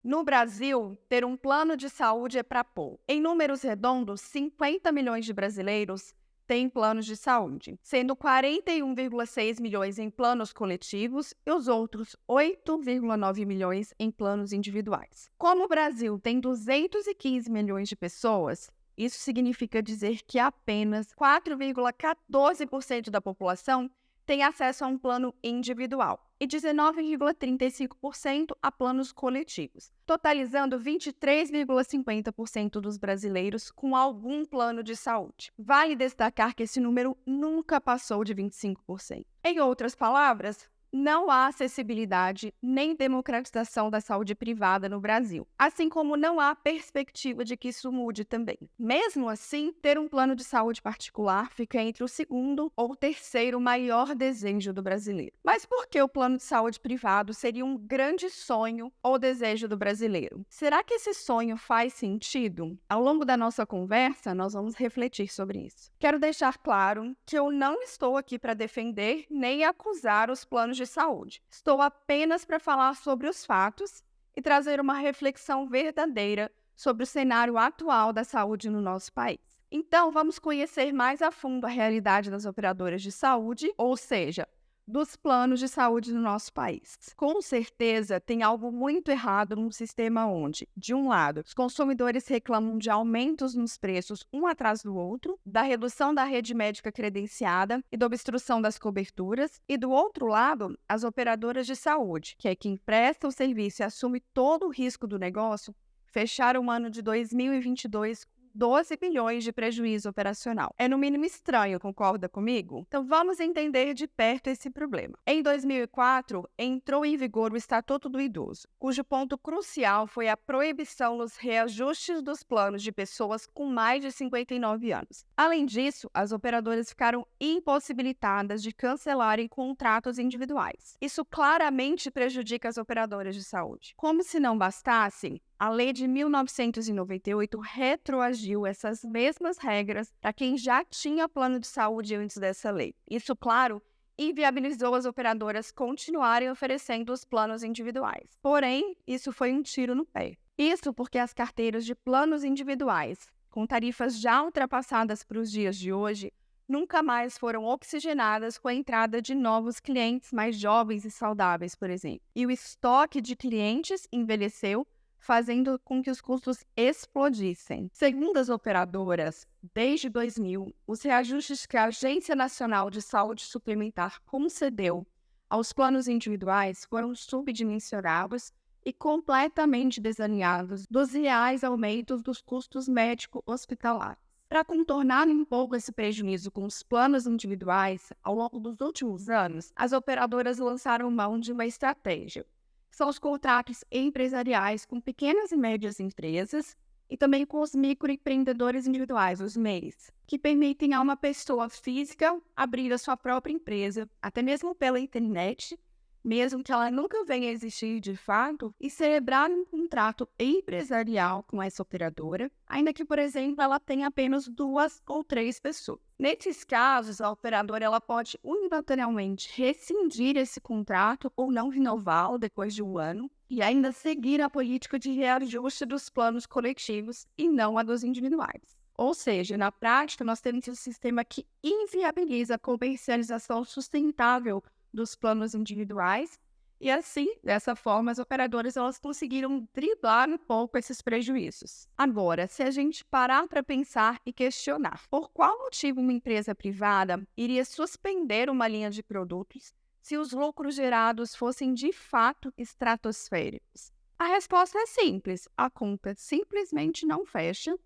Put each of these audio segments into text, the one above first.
No Brasil, ter um plano de saúde é para pouco. Em números redondos, 50 milhões de brasileiros têm planos de saúde, sendo 41,6 milhões em planos coletivos e os outros 8,9 milhões em planos individuais. Como o Brasil tem 215 milhões de pessoas, isso significa dizer que apenas 4,14% da população tem acesso a um plano individual e 19,35% a planos coletivos, totalizando 23,50% dos brasileiros com algum plano de saúde. Vale destacar que esse número nunca passou de 25%. Em outras palavras, não há acessibilidade nem democratização da saúde privada no Brasil, assim como não há perspectiva de que isso mude também. Mesmo assim, ter um plano de saúde particular fica entre o segundo ou terceiro maior desejo do brasileiro. Mas por que o plano de saúde privado seria um grande sonho ou desejo do brasileiro? Será que esse sonho faz sentido? Ao longo da nossa conversa, nós vamos refletir sobre isso. Quero deixar claro que eu não estou aqui para defender nem acusar os planos de saúde. Estou apenas para falar sobre os fatos e trazer uma reflexão verdadeira sobre o cenário atual da saúde no nosso país. Então, vamos conhecer mais a fundo a realidade das operadoras de saúde, ou seja, dos planos de saúde no nosso país. Com certeza, tem algo muito errado num sistema onde, de um lado, os consumidores reclamam de aumentos nos preços um atrás do outro, da redução da rede médica credenciada e da obstrução das coberturas, e do outro lado, as operadoras de saúde, que é quem presta o serviço e assume todo o risco do negócio, fecharam o ano de 2022 12 bilhões de prejuízo operacional. É no mínimo estranho, concorda comigo? Então vamos entender de perto esse problema. Em 2004, entrou em vigor o Estatuto do Idoso, cujo ponto crucial foi a proibição nos reajustes dos planos de pessoas com mais de 59 anos. Além disso, as operadoras ficaram impossibilitadas de cancelarem contratos individuais. Isso claramente prejudica as operadoras de saúde. Como se não bastasse, a Lei de 1998 retroagiu essas mesmas regras para quem já tinha plano de saúde antes dessa lei. Isso, claro, inviabilizou as operadoras continuarem oferecendo os planos individuais. Porém, isso foi um tiro no pé. Isso porque as carteiras de planos individuais, com tarifas já ultrapassadas para os dias de hoje, nunca mais foram oxigenadas com a entrada de novos clientes mais jovens e saudáveis, por exemplo. E o estoque de clientes envelheceu, fazendo com que os custos explodissem. Segundo as operadoras, desde 2000, os reajustes que a Agência Nacional de Saúde Suplementar concedeu aos planos individuais foram subdimensionados e completamente desalinhados dos reais aumentos dos custos médico-hospitalares. Para contornar um pouco esse prejuízo com os planos individuais, ao longo dos últimos anos, as operadoras lançaram mão de uma estratégia. São os contratos empresariais com pequenas e médias empresas e também com os microempreendedores individuais, os MEIs, que permitem a uma pessoa física abrir a sua própria empresa, até mesmo pela internet, mesmo que ela nunca venha a existir de fato, e celebrar um contrato empresarial com essa operadora, ainda que, por exemplo, ela tenha apenas 2 ou 3 pessoas. Nesses casos, a operadora ela pode unilateralmente rescindir esse contrato ou não renová-lo depois de um ano e ainda seguir a política de reajuste dos planos coletivos e não a dos individuais. Ou seja, na prática, nós temos um sistema que inviabiliza a comercialização sustentável dos planos individuais e assim, dessa forma, as operadoras elas conseguiram driblar um pouco esses prejuízos. Agora, se a gente parar para pensar e questionar por qual motivo uma empresa privada iria suspender uma linha de produtos se os lucros gerados fossem de fato estratosféricos? A resposta é simples, a conta simplesmente não fecha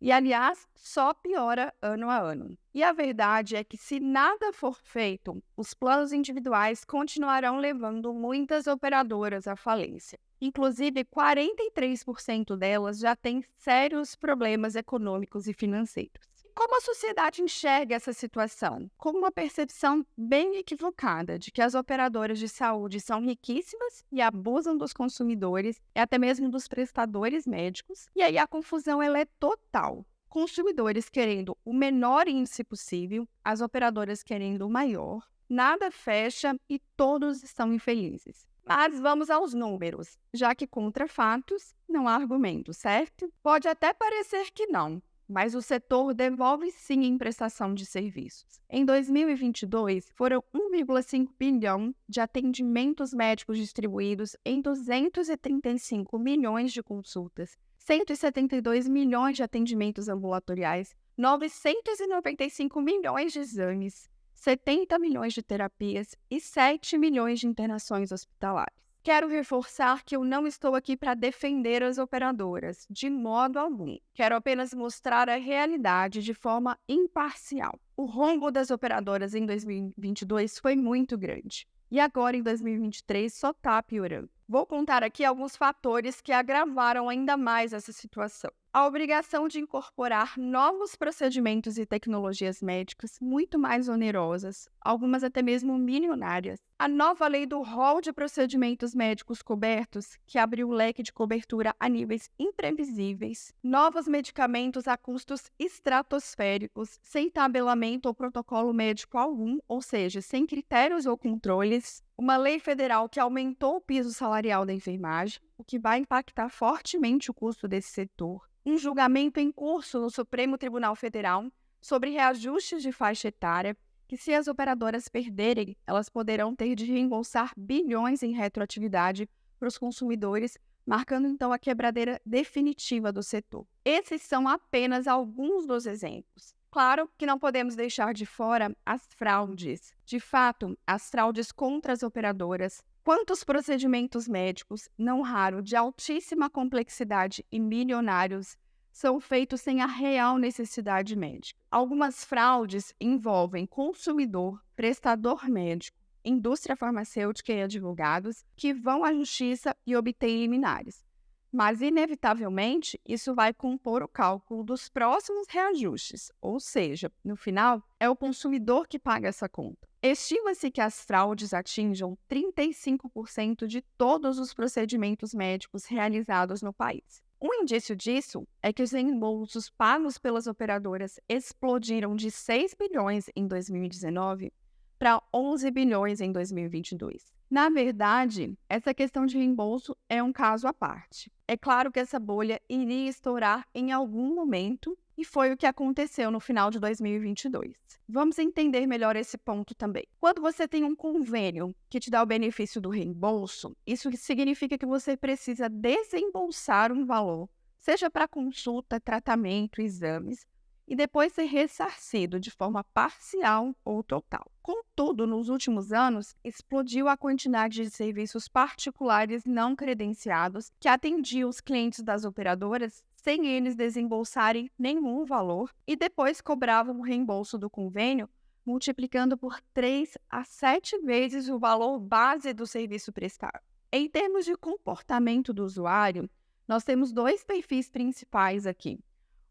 e, aliás, só piora ano a ano. E a verdade é que, se nada for feito, os planos individuais continuarão levando muitas operadoras à falência. Inclusive, 43% delas já têm sérios problemas econômicos e financeiros. Como a sociedade enxerga essa situação? Como uma percepção bem equivocada de que as operadoras de saúde são riquíssimas e abusam dos consumidores e até mesmo dos prestadores médicos. E aí a confusão ela é total. Consumidores querendo o menor índice possível, as operadoras querendo o maior, nada fecha e todos estão infelizes. Mas vamos aos números, já que contra fatos não há argumento, certo? Pode até parecer que não, mas o setor devolve sim em prestação de serviços. Em 2022, foram 1,5 bilhão de atendimentos médicos distribuídos em 235 milhões de consultas, 172 milhões de atendimentos ambulatoriais, 995 milhões de exames, 70 milhões de terapias e 7 milhões de internações hospitalares. Quero reforçar que eu não estou aqui para defender as operadoras, de modo algum. Quero apenas mostrar a realidade de forma imparcial. O rombo das operadoras em 2022 foi muito grande. E agora, em 2023, só está piorando. Vou contar aqui alguns fatores que agravaram ainda mais essa situação. A obrigação de incorporar novos procedimentos e tecnologias médicas muito mais onerosas, algumas até mesmo milionárias. A nova lei do rol de procedimentos médicos cobertos, que abriu o leque de cobertura a níveis imprevisíveis. Novos medicamentos a custos estratosféricos, sem tabelamento ou protocolo médico algum, ou seja, sem critérios ou controles. Uma lei federal que aumentou o piso salarial da enfermagem, o que vai impactar fortemente o custo desse setor. Um julgamento em curso no Supremo Tribunal Federal sobre reajustes de faixa etária, que se as operadoras perderem, elas poderão ter de reembolsar bilhões em retroatividade para os consumidores, marcando então a quebradeira definitiva do setor. Esses são apenas alguns dos exemplos. Claro que não podemos deixar de fora as fraudes. De fato, as fraudes contra as operadoras. Quantos procedimentos médicos, não raro de altíssima complexidade e milionários, são feitos sem a real necessidade médica? Algumas fraudes envolvem consumidor, prestador médico, indústria farmacêutica e advogados que vão à justiça e obtêm liminares. Mas, inevitavelmente, isso vai compor o cálculo dos próximos reajustes, ou seja, no final, é o consumidor que paga essa conta. Estima-se que as fraudes atinjam 35% de todos os procedimentos médicos realizados no país. Um indício disso é que os reembolsos pagos pelas operadoras explodiram de 6 bilhões em 2019 para 11 bilhões em 2022. Na verdade, essa questão de reembolso é um caso à parte. É claro que essa bolha iria estourar em algum momento e foi o que aconteceu no final de 2022. Vamos entender melhor esse ponto também. Quando você tem um convênio que te dá o benefício do reembolso, isso significa que você precisa desembolsar um valor, seja para consulta, tratamento, exames, e depois ser ressarcido de forma parcial ou total. Contudo, nos últimos anos, explodiu a quantidade de serviços particulares não credenciados que atendiam os clientes das operadoras sem eles desembolsarem nenhum valor e depois cobravam o reembolso do convênio, multiplicando por 3 a 7 vezes o valor base do serviço prestado. Em termos de comportamento do usuário, nós temos dois perfis principais aqui.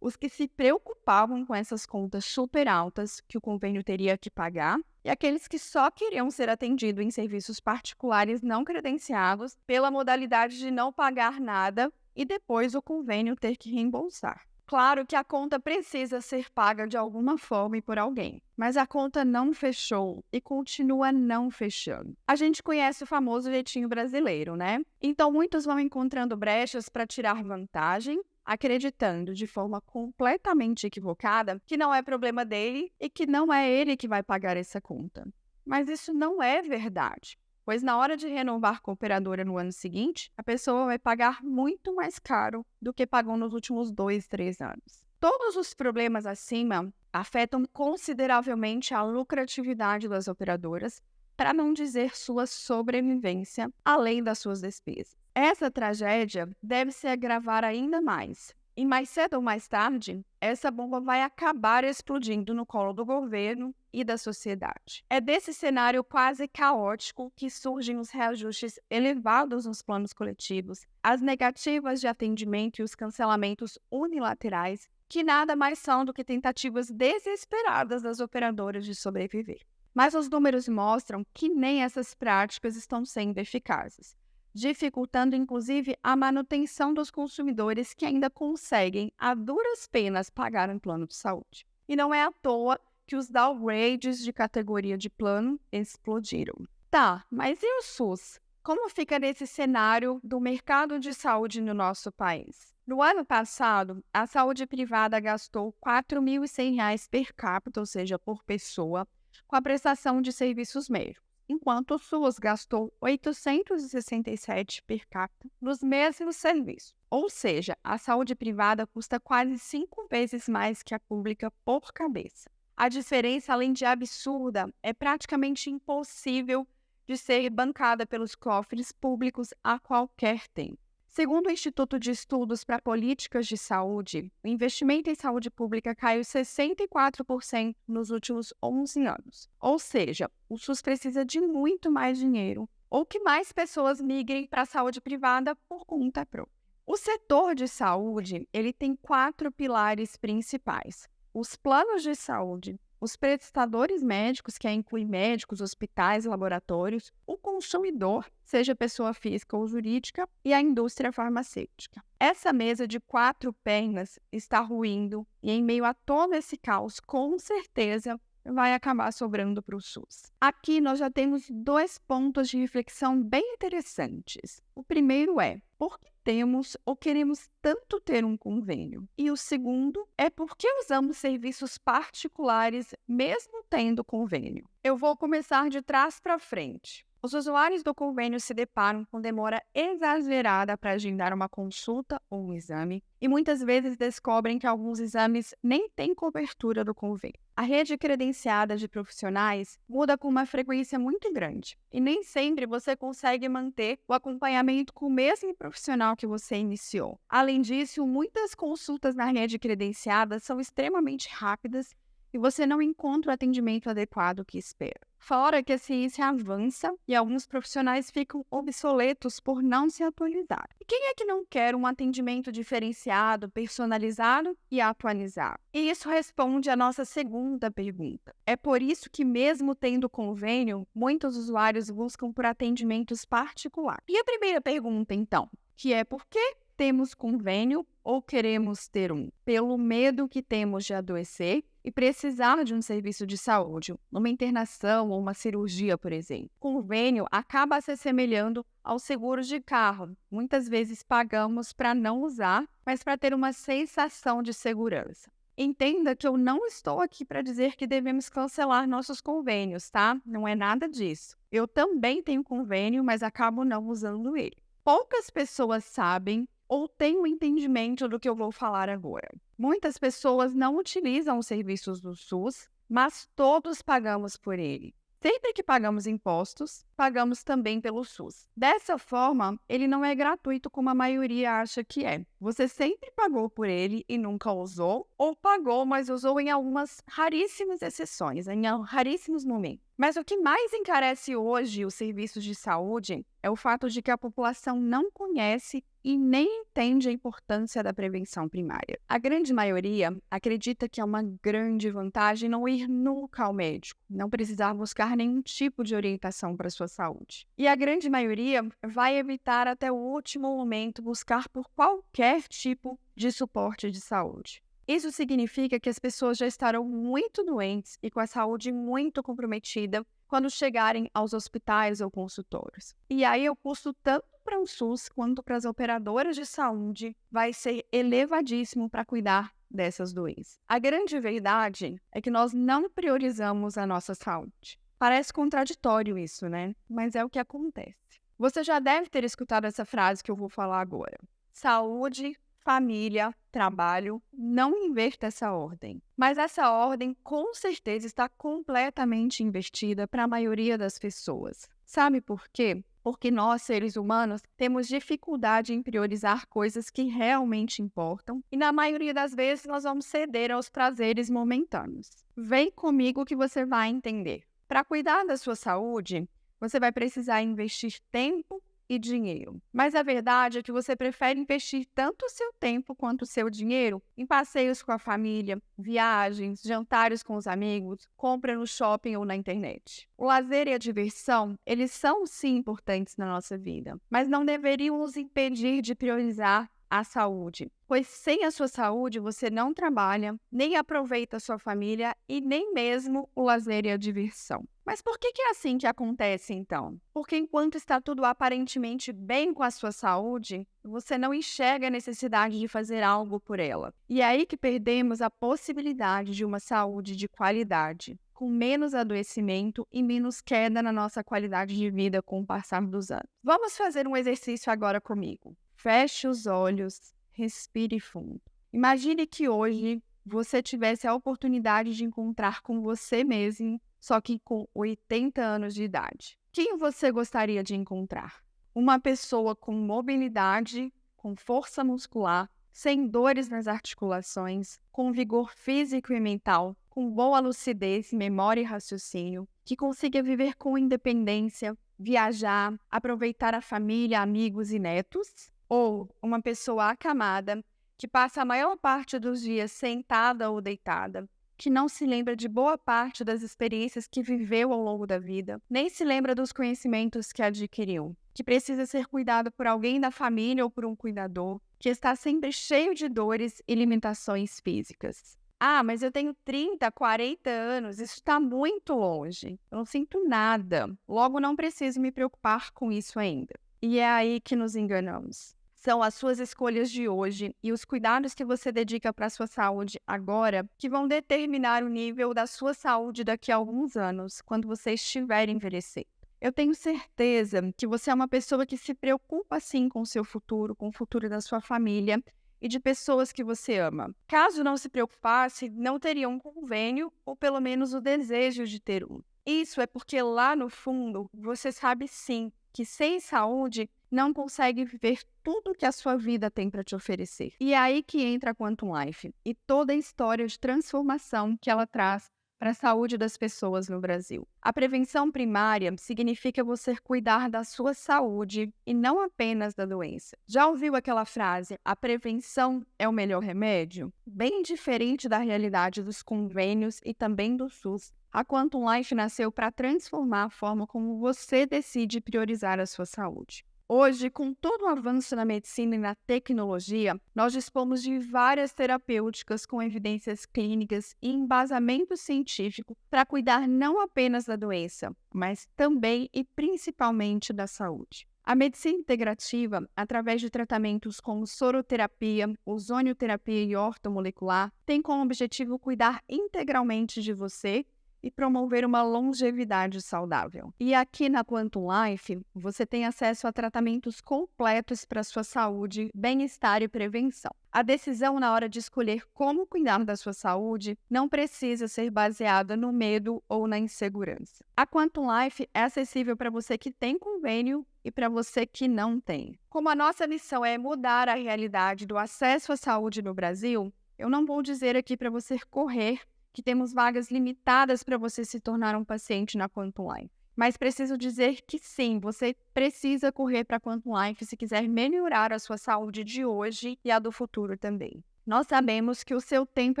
Os que se preocupavam com essas contas super altas que o convênio teria que pagar e aqueles que só queriam ser atendidos em serviços particulares não credenciados pela modalidade de não pagar nada e depois o convênio ter que reembolsar. Claro que a conta precisa ser paga de alguma forma e por alguém, mas a conta não fechou e continua não fechando. A gente conhece o famoso jeitinho brasileiro, né? Então muitos vão encontrando brechas para tirar vantagem, acreditando de forma completamente equivocada que não é problema dele e que não é ele que vai pagar essa conta. Mas isso não é verdade, pois na hora de renovar com a operadora no ano seguinte, a pessoa vai pagar muito mais caro do que pagou nos últimos 2, 3 anos. Todos os problemas acima afetam consideravelmente a lucratividade das operadoras, para não dizer sua sobrevivência, além das suas despesas. Essa tragédia deve se agravar ainda mais. E mais cedo ou mais tarde, essa bomba vai acabar explodindo no colo do governo e da sociedade. É desse cenário quase caótico que surgem os reajustes elevados nos planos coletivos, as negativas de atendimento e os cancelamentos unilaterais, que nada mais são do que tentativas desesperadas das operadoras de sobreviver. Mas os números mostram que nem essas práticas estão sendo eficazes, dificultando inclusive a manutenção dos consumidores que ainda conseguem, a duras penas, pagar um plano de saúde. E não é à toa que os downgrades de categoria de plano explodiram. Tá, mas e o SUS? como fica nesse cenário do mercado de saúde no nosso país? No ano passado, a saúde privada gastou R$ 4.100 per capita, ou seja, por pessoa, com a prestação de serviços médicos, enquanto o SUS gastou R$ 867 per capita nos mesmos serviços. Ou seja, a saúde privada custa quase 5 vezes mais que a pública por cabeça. A diferença, além de absurda, é praticamente impossível de ser bancada pelos cofres públicos a qualquer tempo. Segundo o Instituto de Estudos para Políticas de Saúde, o investimento em saúde pública caiu 64% nos últimos 11 anos. Ou seja, o SUS precisa de muito mais dinheiro ou que mais pessoas migrem para a saúde privada por conta própria. O setor de saúde, ele tem 4 pilares principais: os planos de saúde, os prestadores médicos, que inclui médicos, hospitais, laboratórios, o consumidor, seja pessoa física ou jurídica, e a indústria farmacêutica. Essa mesa de 4 pernas está ruindo e, em meio a todo esse caos, com certeza vai acabar sobrando para o SUS. Aqui nós já temos 2 pontos de reflexão bem interessantes. O primeiro é: por que temos ou queremos tanto ter um convênio? E o segundo é: por que usamos serviços particulares mesmo tendo convênio? Eu vou começar de trás para frente. Os usuários do convênio se deparam com demora exagerada para agendar uma consulta ou um exame e muitas vezes descobrem que alguns exames nem têm cobertura do convênio. A rede credenciada de profissionais muda com uma frequência muito grande e nem sempre você consegue manter o acompanhamento com o mesmo profissional que você iniciou. Além disso, muitas consultas na rede credenciada são extremamente rápidas e você não encontra o atendimento adequado que espera. Fora que a ciência avança e alguns profissionais ficam obsoletos por não se atualizar. E quem é que não quer um atendimento diferenciado, personalizado e atualizado? E isso responde à nossa segunda pergunta. É por isso que, mesmo tendo convênio, muitos usuários buscam por atendimentos particulares. E a primeira pergunta, então, que é: por que temos convênio ou queremos ter um? Pelo medo que temos de adoecer e precisar de um serviço de saúde, uma internação ou uma cirurgia, por exemplo. O convênio acaba se assemelhando aos seguros de carro. Muitas vezes pagamos para não usar, mas para ter uma sensação de segurança. Entenda que eu não estou aqui para dizer que devemos cancelar nossos convênios, tá? Não é nada disso. Eu também tenho convênio, mas acabo não usando ele. Poucas pessoas sabem ou têm o entendimento do que eu vou falar agora. Muitas pessoas não utilizam os serviços do SUS, mas todos pagamos por ele. Sempre que pagamos impostos, pagamos também pelo SUS. Dessa forma, ele não é gratuito como a maioria acha que é. Você sempre pagou por ele e nunca usou, ou pagou, mas usou em algumas raríssimas exceções, em raríssimos momentos. Mas o que mais encarece hoje os serviços de saúde é o fato de que a população não conhece e nem entende a importância da prevenção primária. A grande maioria acredita que é uma grande vantagem não ir nunca ao médico, não precisar buscar nenhum tipo de orientação para a sua saúde. E a grande maioria vai evitar até o último momento buscar por qualquer tipo de suporte de saúde. Isso significa que as pessoas já estarão muito doentes e com a saúde muito comprometida quando chegarem aos hospitais ou consultórios. E aí o custo tanto para o SUS quanto para as operadoras de saúde vai ser elevadíssimo para cuidar dessas doenças. A grande verdade é que nós não priorizamos a nossa saúde. Parece contraditório isso, né? Mas é o que acontece. Você já deve ter escutado essa frase que eu vou falar agora: saúde, família, trabalho, não inverta essa ordem. Mas essa ordem, com certeza, está completamente invertida para a maioria das pessoas. Sabe por quê? Porque nós, seres humanos, temos dificuldade em priorizar coisas que realmente importam e, na maioria das vezes, nós vamos ceder aos prazeres momentâneos. Vem comigo que você vai entender. Para cuidar da sua saúde, você vai precisar investir tempo e dinheiro. Mas a verdade é que você prefere investir tanto o seu tempo quanto o seu dinheiro em passeios com a família, viagens, jantares com os amigos, compra no shopping ou na internet. O lazer e a diversão, eles são sim importantes na nossa vida, mas não deveriam nos impedir de priorizar a saúde, pois sem a sua saúde você não trabalha, nem aproveita a sua família e nem mesmo o lazer e a diversão. Mas por que é assim que acontece então? Porque enquanto está tudo aparentemente bem com a sua saúde, você não enxerga a necessidade de fazer algo por ela. E é aí que perdemos a possibilidade de uma saúde de qualidade, com menos adoecimento e menos queda na nossa qualidade de vida com o passar dos anos. Vamos fazer um exercício agora comigo. Feche os olhos, respire fundo. Imagine que hoje você tivesse a oportunidade de encontrar com você mesmo, só que com 80 anos de idade. Quem você gostaria de encontrar? Uma pessoa com mobilidade, com força muscular, sem dores nas articulações, com vigor físico e mental, com boa lucidez, memória e raciocínio, que consiga viver com independência, viajar, aproveitar a família, amigos e netos? Ou uma pessoa acamada, que passa a maior parte dos dias sentada ou deitada, que não se lembra de boa parte das experiências que viveu ao longo da vida, nem se lembra dos conhecimentos que adquiriu, que precisa ser cuidado por alguém da família ou por um cuidador, que está sempre cheio de dores e limitações físicas. Ah, mas eu tenho 30, 40 anos, isso está muito longe. Eu não sinto nada, logo não preciso me preocupar com isso ainda. E é aí que nos enganamos. São as suas escolhas de hoje e os cuidados que você dedica para a sua saúde agora que vão determinar o nível da sua saúde daqui a alguns anos, quando você estiver envelhecendo. Eu tenho certeza que você é uma pessoa que se preocupa sim com o seu futuro, com o futuro da sua família e de pessoas que você ama. Caso não se preocupasse, não teria um convênio ou pelo menos o desejo de ter um. Isso é porque lá no fundo você sabe sim que sem saúde não consegue viver tudo que a sua vida tem para te oferecer. E é aí que entra a Quantum Life e toda a história de transformação que ela traz para a saúde das pessoas no Brasil. A prevenção primária significa você cuidar da sua saúde e não apenas da doença. Já ouviu aquela frase, a prevenção é o melhor remédio? Bem diferente da realidade dos convênios e também do SUS. A Quantum Life nasceu para transformar a forma como você decide priorizar a sua saúde. Hoje, com todo o avanço na medicina e na tecnologia, nós dispomos de várias terapêuticas com evidências clínicas e embasamento científico para cuidar não apenas da doença, mas também e principalmente da saúde. A medicina integrativa, através de tratamentos como soroterapia, ozonioterapia e ortomolecular, tem como objetivo cuidar integralmente de você e promover uma longevidade saudável. E aqui na Quantum Life, você tem acesso a tratamentos completos para sua saúde, bem-estar e prevenção. A decisão na hora de escolher como cuidar da sua saúde não precisa ser baseada no medo ou na insegurança. A Quantum Life é acessível para você que tem convênio e para você que não tem. Como a nossa missão é mudar a realidade do acesso à saúde no Brasil, eu não vou dizer aqui para você correr que temos vagas limitadas para você se tornar um paciente na Quantum Life. Mas preciso dizer que sim, você precisa correr para a Quantum Life se quiser melhorar a sua saúde de hoje e a do futuro também. Nós sabemos que o seu tempo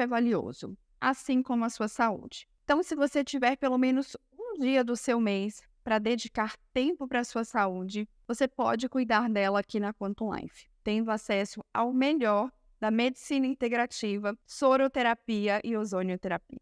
é valioso, assim como a sua saúde. Então, se você tiver pelo menos um dia do seu mês para dedicar tempo para a sua saúde, você pode cuidar dela aqui na Quantum Life, tendo acesso ao melhor da medicina integrativa, soroterapia e ozonioterapia.